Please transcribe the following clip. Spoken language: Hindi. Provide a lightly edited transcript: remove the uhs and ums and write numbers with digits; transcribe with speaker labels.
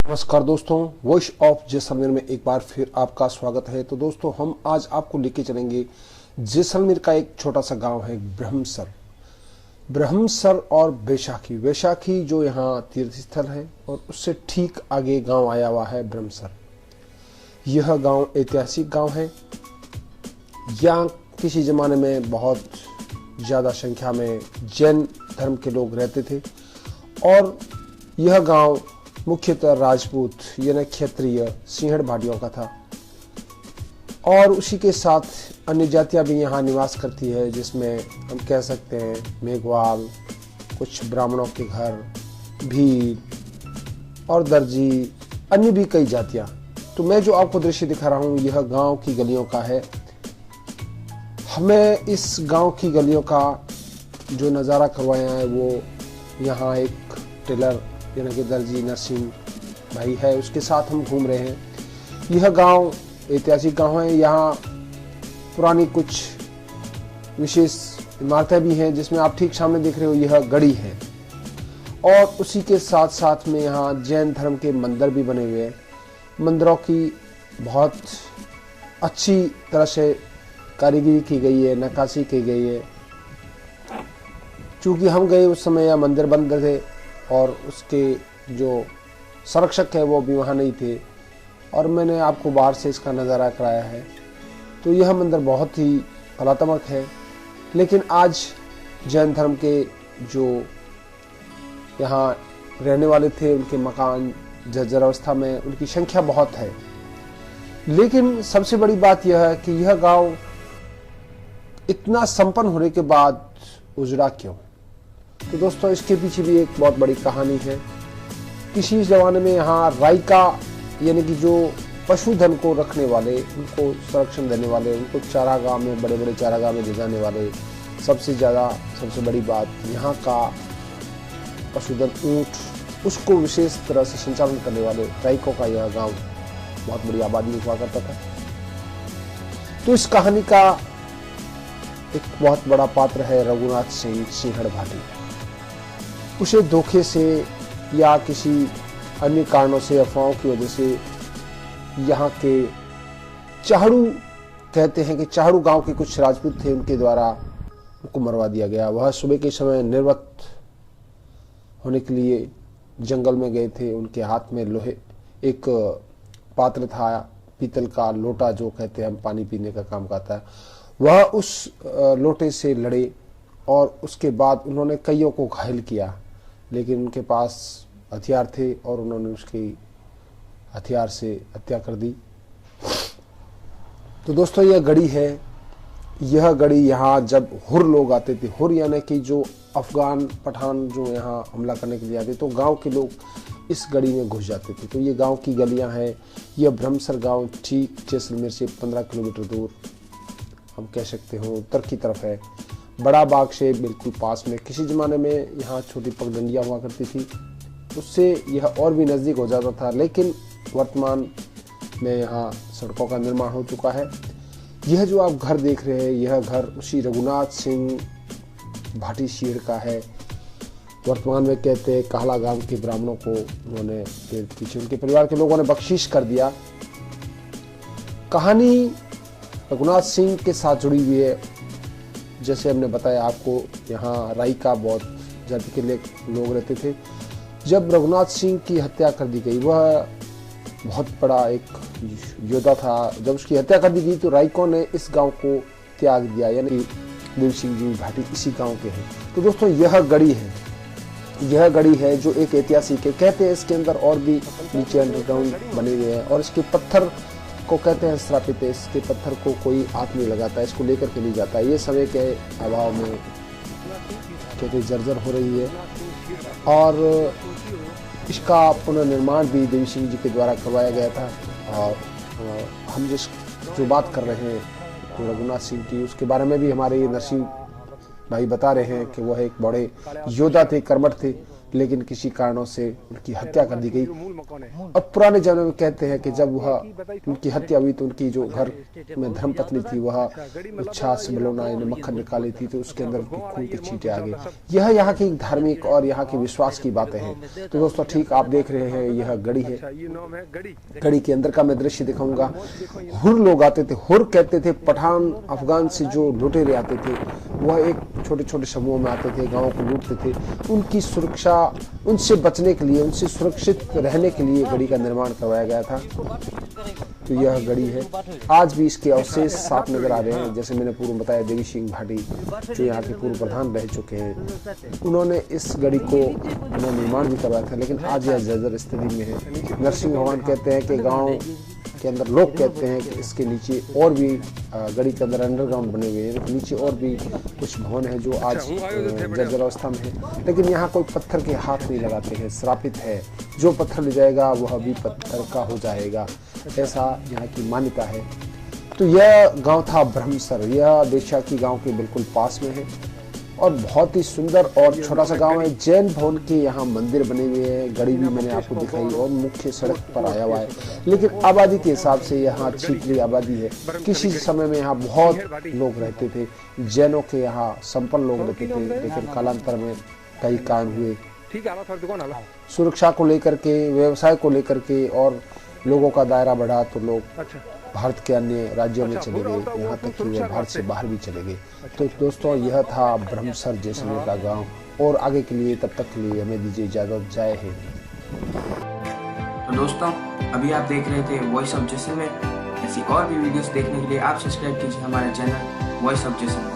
Speaker 1: नमस्कार दोस्तों, वॉइस ऑफ जैसलमेर में एक बार फिर आपका स्वागत है। तो दोस्तों, हम आज आपको लेके चलेंगे जैसलमेर का एक छोटा सा गांव है ब्रह्मसर और बैशाखी जो यहाँ तीर्थ स्थल है, और उससे ठीक आगे गांव आया हुआ है ब्रह्मसर। यह गांव ऐतिहासिक गांव है। यहाँ किसी जमाने में बहुत ज़्यादा संख्या में जैन धर्म के लोग रहते थे, और यह गांव मुख्यतः राजपूत यानी क्षत्रिय सिंहड़ भाटियों का था। और उसी के साथ अन्य जातियां भी यहाँ निवास करती है, जिसमें हम कह सकते हैं मेघवाल, कुछ ब्राह्मणों के घर, भील और दर्जी, अन्य भी कई जातियां। तो मैं जो आपको दृश्य दिखा रहा हूँ, यह गांव की गलियों का है। हमें इस गांव की गलियों का जो नज़ारा करवाया है, वो यहाँ एक टेलर यानी कि दर्जी नरसिंह भाई है, उसके साथ हम घूम रहे हैं। यह गांव ऐतिहासिक गांव है। यहाँ पुरानी कुछ विशेष इमारतें भी हैं, जिसमें आप ठीक सामने देख रहे हो यह गढ़ी है। और उसी के साथ साथ में यहाँ जैन धर्म के मंदिर भी बने हुए हैं। मंदिरों की बहुत अच्छी तरह से कारीगरी की गई है, नक्काशी की गई है। चूँकि हम गए उस समय यह मंदिर बंद थे, और उसके जो संरक्षक है वो भी वहाँ नहीं थे, और मैंने आपको बाहर से इसका नज़ारा कराया है। तो यह मंदिर बहुत ही कलात्मक है। लेकिन आज जैन धर्म के जो यहाँ रहने वाले थे, उनके मकान जर्जर अवस्था में, उनकी संख्या बहुत है। लेकिन सबसे बड़ी बात यह है कि यह गांव इतना संपन्न होने के बाद उजड़ा क्यों? तो दोस्तों, इसके पीछे भी एक बहुत बड़ी कहानी है। किसी ज़माने में यहाँ राइका यानी कि जो पशुधन को रखने वाले, उनको संरक्षण देने वाले, उनको चारागाह में, बड़े बड़े चारागाह में ले जाने वाले, सबसे बड़ी बात यहाँ का पशुधन ऊँट, उसको विशेष तरह से संचालन करने वाले राइकों का यह गांव बहुत बड़ी आबादी हुआ करता था। तो इस कहानी का एक बहुत बड़ा पात्र है रघुनाथ सिंह सिंहड़ भाटी। उसे धोखे से या किसी अन्य कारणों से, अफवाहों की वजह से, यहाँ के चाहड़ू, कहते हैं कि चाहड़ू गांव के कुछ राजपूत थे, उनके द्वारा उनको मरवा दिया गया। वह सुबह के समय निर्वत होने के लिए जंगल में गए थे। उनके हाथ में लोहे एक पात्र था, पीतल का लोटा, जो कहते हैं हम पानी पीने का काम करता है। वह उस लोटे से लड़े, और उसके बाद उन्होंने कईयों को घायल किया। लेकिन उनके पास हथियार थे, और उन्होंने उसके हथियार से हत्या कर दी। तो दोस्तों, यह गढ़ी है। यह गढ़ी यहाँ जब हुर लोग आते थे, हुर यानी कि जो अफगान पठान जो यहाँ हमला करने के लिए आते, तो गांव के लोग इस गढ़ी में घुस जाते थे। तो ये गांव की गलियां हैं। यह ब्रह्मसर गांव ठीक जैसलमेर से 15 किलोमीटर दूर हम कह सकते हो उत्तर की तरफ है। बड़ा बाग से बिल्कुल पास में। किसी ज़माने में यहाँ छोटी पगडंडियाँ हुआ करती थी, उससे यह और भी नज़दीक हो जाता था। लेकिन वर्तमान में यहाँ सड़कों का निर्माण हो चुका है। यह जो आप घर देख रहे हैं, यह घर उसी रघुनाथ सिंह भाटी सिंहड़ का है। वर्तमान में कहते हैं कहला गांव के ब्राह्मणों को उन्होंने पीछे उनके परिवार के लोगों ने बख्शीश कर दिया। कहानी रघुनाथ सिंह के साथ जुड़ी हुई है। जैसे हमने बताया आपको, यहाँ राइका बहुत जाति के लोग रहते थे। जब रघुनाथ सिंह की हत्या कर दी गई, वह बहुत बड़ा एक योद्धा था। जब उसकी हत्या कर दी गई, तो राइकों ने इस गांव को त्याग दिया, यानी देव सिंह जी भाटी इसी गांव के हैं। तो दोस्तों, यह गढ़ी है। यह गढ़ी है जो एक ऐतिहासिक है। कहते हैं इसके अंदर और भी नीचे अंडरग्राउंड बने हुए हैं, और इसके पत्थर को कहते हैं श्रापित है। इसके पत्थर को कोई हाथ नहीं लगाता, इसको लेकर के नहीं जाता। ये समय के अभाव में कहते जर्जर हो रही है, और इसका पुनर्निर्माण भी देवी सिंह जी के द्वारा करवाया गया था। और हम जो बात कर रहे हैं तो रघुनाथ सिंह की, उसके बारे में भी हमारे ये नरसिंह भाई बता रहे हैं कि वह एक बड़े योद्धा थे, कर्मठ थे। लेकिन किसी कारणों से उनकी हत्या कर दी गई। और पुराने जमाने में कहते हैं कि जब वह उनकी हत्या हुई तो उनकी जो घर में धर्मपत्नी थी वह उच्छ्वास से बलौना यानी मक्खन निकाली थी, तो उसके अंदर खून के छींटे आ गए। यह यहाँ की धार्मिक और यहाँ के विश्वास की बातें हैं। तो दोस्तों ठीक आप देख रहे हैं यह गढ़ी है। गढ़ी के अंदर का मैं दृश्य दिखाऊंगा। हुर लोग आते थे, हुर कहते थे पठान अफगान से जो लुटेरे आते थे वह एक छोटे छोटे समूहों में आते थे, गाँव को लूटते थे। उनकी सुरक्षा, उनसे बचने के लिए, उनसे सुरक्षित रहने के लिए गढ़ी का निर्माण करवाया गया था। तो यह गढ़ी है। आज भी इसके अवशेष साफ नजर आ रहे हैं। जैसे मैंने पूर्व बताया देवी सिंह भाटी जो यहाँ के पूर्व प्रधान रह चुके हैं, उन्होंने इस गढ़ी को निर्माण भी करवाया था, लेकिन आज यह जर्जर स्थिति में है। नरसिंह भगवान कहते हैं कि गाँव के अंदर लोग कहते हैं कि इसके नीचे और भी गढ़ी के अंदर अंडरग्राउंड बने हुए हैं, नीचे और भी कुछ भवन है जो आज जर्जर अवस्था में है। लेकिन यहाँ कोई पत्थर के हाथ नहीं लगाते हैं, श्रापित है। जो पत्थर ले जाएगा वह भी पत्थर का हो जाएगा, ऐसा यहाँ की मान्यता है। तो यह गांव था ब्रह्मसर, यह बैशाखी गांव के बिल्कुल पास में है और बहुत ही सुंदर और छोटा सा गांव है। जैन भवन के यहाँ मंदिर बने हुए हैं। गढ़ी भी मैंने आपको दिखाई और मुख्य सड़क पर आया हुआ है, लेकिन आबादी के हिसाब से यहाँ छिपली आबादी है। किसी समय में यहाँ बहुत लोग रहते थे, जैनों के यहाँ संपन्न लोग रहते थे, लेकिन कालांतर में कई कांड हुए। सुरक्षा को लेकर के, व्यवसाय को लेकर के और लोगों का दायरा बढ़ा तो लोग भारत के अन्य राज्यों में चले गए, यहाँ तक कि वे भारत से बाहर भी चले गए। तो दोस्तों यह था ब्रह्मसर जैसलमेर का गांव, और आगे के लिए तब तक के लिए हमें दीजिए इजाजत। जय हिंद।
Speaker 2: तो दोस्तों अभी आप देख रहे थे वॉइस ऑफ जैसलमेर। ऐसी और भी वीडियोस देखने के लिए आप सब्सक्राइब कीजिए हमारे चैनल वॉइस ऑफ जैसलमेर।